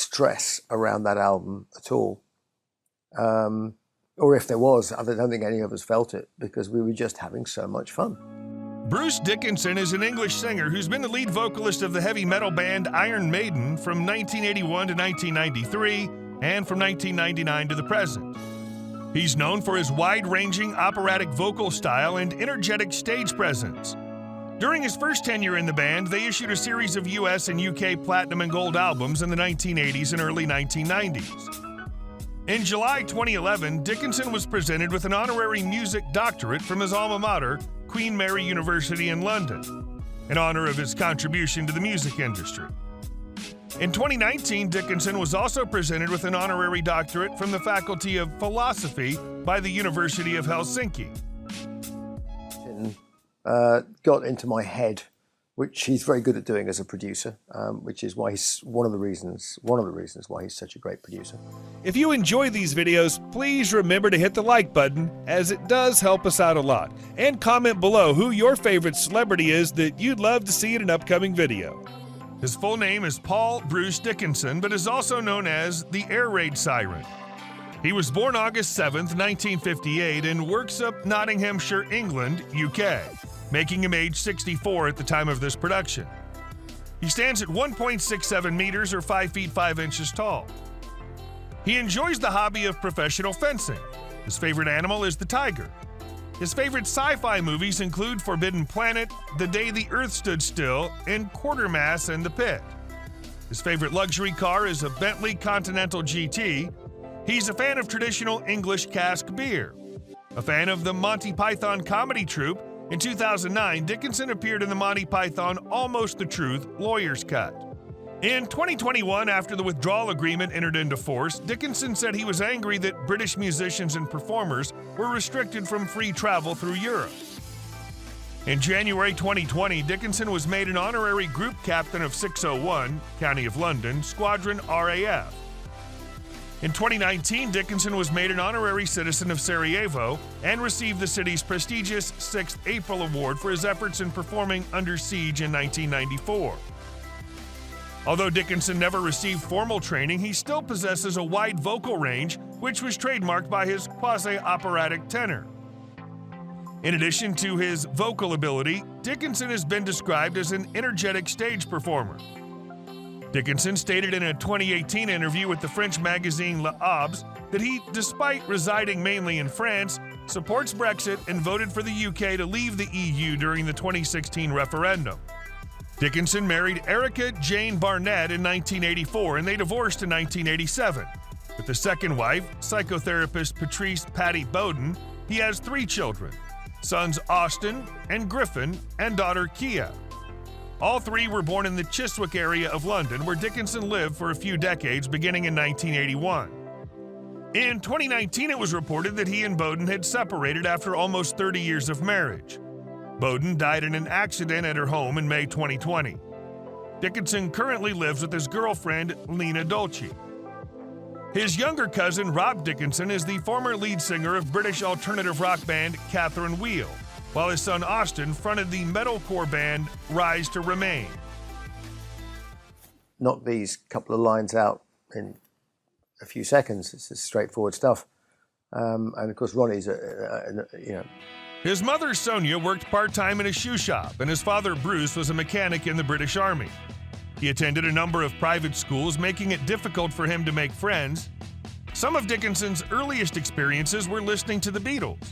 stress around that album at all. Or if there was, I don't think any of us felt it because we were just having so much fun. Bruce Dickenson is an English singer who's been the lead vocalist of the heavy metal band Iron Maiden from 1981 to 1993 and from 1999 to the present. He's known for his wide-ranging operatic vocal style and energetic stage presence. During his first tenure in the band, they issued a series of US and UK platinum and gold albums in the 1980s and early 1990s. In July 2011, Dickenson was presented with an honorary music doctorate from his alma mater, Queen Mary University in London, in honor of his contribution to the music industry. In 2019, Dickenson was also presented with an honorary doctorate from the Faculty of Philosophy by the University of Helsinki. Got into my head, which he's very good at doing as a producer, which is why he's one of the reasons why he's such a great producer. If you enjoy these videos, please remember to hit the like button, as it does help us out a lot. And comment below who your favorite celebrity is that you'd love to see in an upcoming video. His full name is Paul Bruce Dickenson, but is also known as the Air Raid Siren. He was born August 7th, 1958 in Worksop, Nottinghamshire, England, UK, making him age 64 at the time of this production. He stands at 1.67 meters or 5 feet 5 inches tall. He enjoys the hobby of professional fencing. His favorite animal is the tiger. His favorite sci-fi movies include Forbidden Planet, The Day the Earth Stood Still, and Quartermass and the Pit. His favorite luxury car is a Bentley Continental GT. He's a fan of traditional English cask beer. A fan of the Monty Python comedy troupe. In 2009, Dickenson appeared in the Monty Python Almost the Truth Lawyer's Cut. In 2021, after the withdrawal agreement entered into force, Dickenson said he was angry that British musicians and performers were restricted from free travel through Europe. In January 2020, Dickenson was made an honorary group captain of 601, County of London, Squadron RAF. In 2019, Dickenson was made an honorary citizen of Sarajevo and received the city's prestigious 6th April Award for his efforts in performing Under Siege in 1994. Although Dickenson never received formal training, he still possesses a wide vocal range, which was trademarked by his quasi-operatic tenor. In addition to his vocal ability, Dickenson has been described as an energetic stage performer. Dickenson stated in a 2018 interview with the French magazine L'Obs that he, despite residing mainly in France, supports Brexit and voted for the UK to leave the EU during the 2016 referendum. Dickenson married Erica Jane Barnett in 1984 and they divorced in 1987. With the second wife, psychotherapist Patrice Patty Bowden, he has 3 children, sons Austin and Griffin and daughter Kia. All 3 were born in the Chiswick area of London, where Dickenson lived for a few decades, beginning in 1981. In 2019, it was reported that he and Bowden had separated after almost 30 years of marriage. Bowden died in an accident at her home in May 2020. Dickenson currently lives with his girlfriend, Lena Dolce. His younger cousin, Rob Dickenson, is the former lead singer of British alternative rock band Catherine Wheel, while his son Austin fronted the metalcore band Rise to Remain. Knock these couple of lines out in a few seconds. It's just straightforward stuff. And of course, Ronnie's, His mother, Sonia, worked part-time in a shoe shop, and his father, Bruce, was a mechanic in the British Army. He attended a number of private schools, making it difficult for him to make friends. Some of Dickenson's earliest experiences were listening to the Beatles.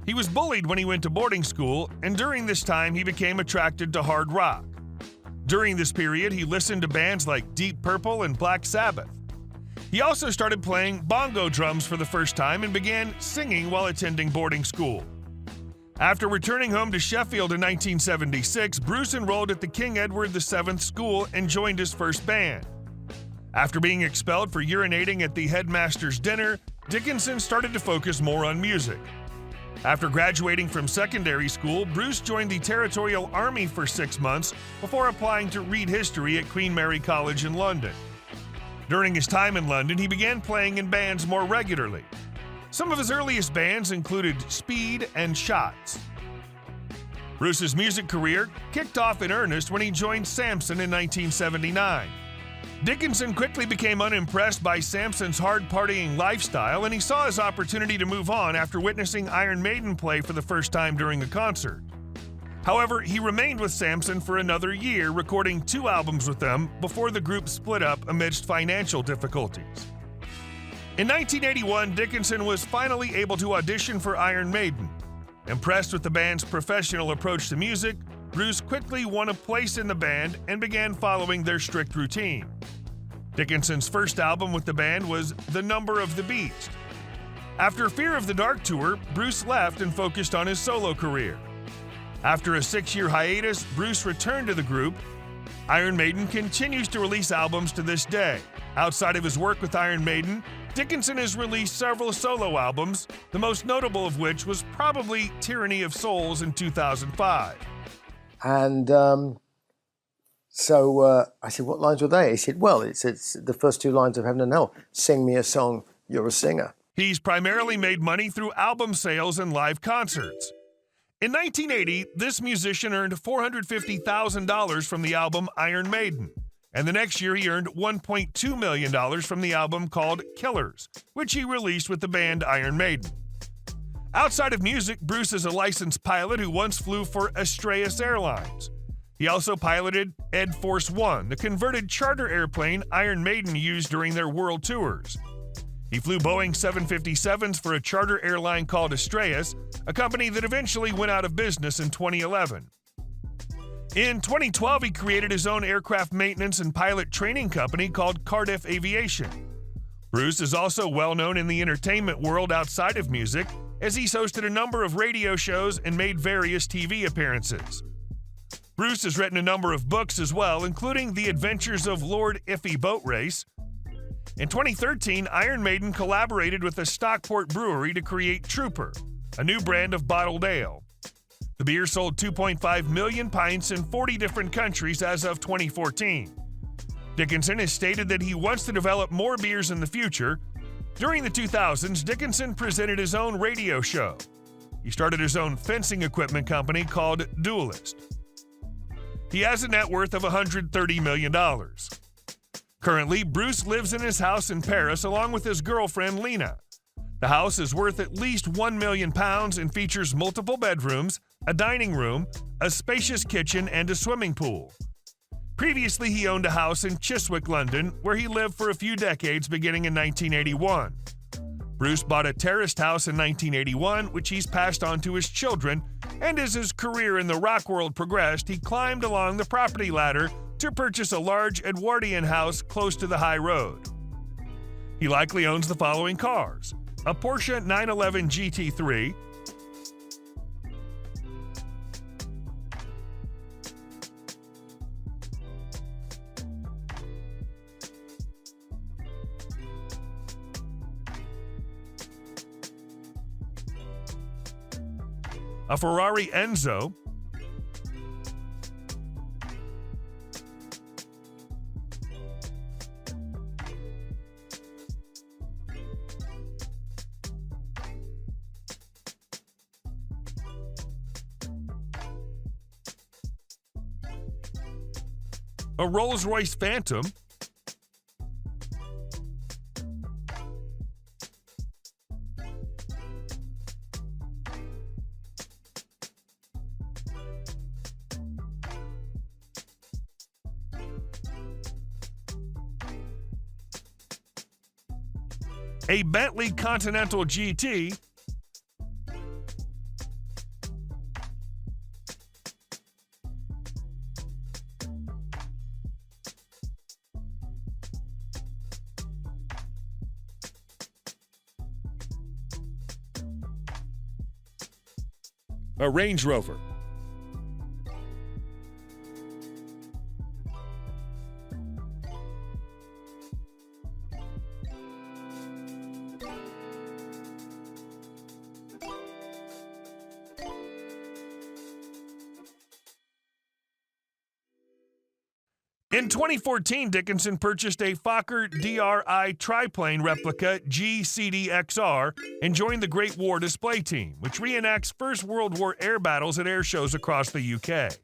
He was bullied when he went to boarding school, and during this time he became attracted to hard rock. During this period, he listened to bands like Deep Purple and Black Sabbath. He also started playing bongo drums for the first time and began singing while attending boarding school. After returning home to Sheffield in 1976, Bruce enrolled at the King Edward VII School and joined his first band. After being expelled for urinating at the headmaster's dinner, Dickenson started to focus more on music. After graduating from secondary school, Bruce joined the Territorial Army for 6 months before applying to read history at Queen Mary College in London. During his time in London, he began playing in bands more regularly. Some of his earliest bands included Speed and Shots. Bruce's music career kicked off in earnest when he joined Samson in 1979. Dickenson quickly became unimpressed by Samson's hard-partying lifestyle, and he saw his opportunity to move on after witnessing Iron Maiden play for the first time during a concert. However, he remained with Samson for another year, recording 2 albums with them before the group split up amidst financial difficulties. In 1981, Dickenson was finally able to audition for Iron Maiden. Impressed with the band's professional approach to music, Bruce quickly won a place in the band and began following their strict routine. Dickinson's first album with the band was The Number of the Beast. After Fear of the Dark tour, Bruce left and focused on his solo career. After a 6-year hiatus, Bruce returned to the group. Iron Maiden continues to release albums to this day. Outside of his work with Iron Maiden, Dickenson has released several solo albums, the most notable of which was probably Tyranny of Souls in 2005. And so I said, what lines were they? He said, well, it's the first 2 lines of Heaven and Hell. Sing me a song, you're a singer. He's primarily made money through album sales and live concerts. In 1980, this musician earned $450,000 from the album Iron Maiden, and the next year he earned $1.2 million from the album called Killers, which he released with the band Iron Maiden. Outside of music, Bruce is a licensed pilot who once flew for Astraeus Airlines. He also piloted Ed Force One, the converted charter airplane Iron Maiden used during their world tours. He flew Boeing 757s for a charter airline called Astraeus, a company that eventually went out of business in 2011. In 2012, he created his own aircraft maintenance and pilot training company called Cardiff Aviation. Bruce is also well known in the entertainment world outside of music, as he's hosted a number of radio shows and made various TV appearances. Bruce has written a number of books as well, including The Adventures of Lord Iffy Boat Race. In 2013, Iron Maiden collaborated with the Stockport Brewery to create Trooper, a new brand of bottled ale. The beer sold 2.5 million pints in 40 different countries as of 2014. Dickenson has stated that he wants to develop more beers in the future. During the 2000s, Dickenson presented his own radio show. He started his own fencing equipment company called Duelist. He has a net worth of $130 million. Currently, Bruce lives in his house in Paris along with his girlfriend Lena. The house is worth at least £1 million and features multiple bedrooms, a dining room, a spacious kitchen, and a swimming pool. Previously, he owned a house in Chiswick, London, where he lived for a few decades beginning in 1981. Bruce bought a terraced house in 1981, which he's passed on to his children, and as his career in the rock world progressed, he climbed along the property ladder to purchase a large Edwardian house close to the high road. He likely owns the following cars: a Porsche 911 GT3, a Ferrari Enzo, a Rolls-Royce Phantom, a Bentley Continental GT, a Range Rover, In 2014, Dickenson purchased a Fokker DRI triplane replica GCDXR and joined the Great War display team, which reenacts First World War air battles at air shows across the UK.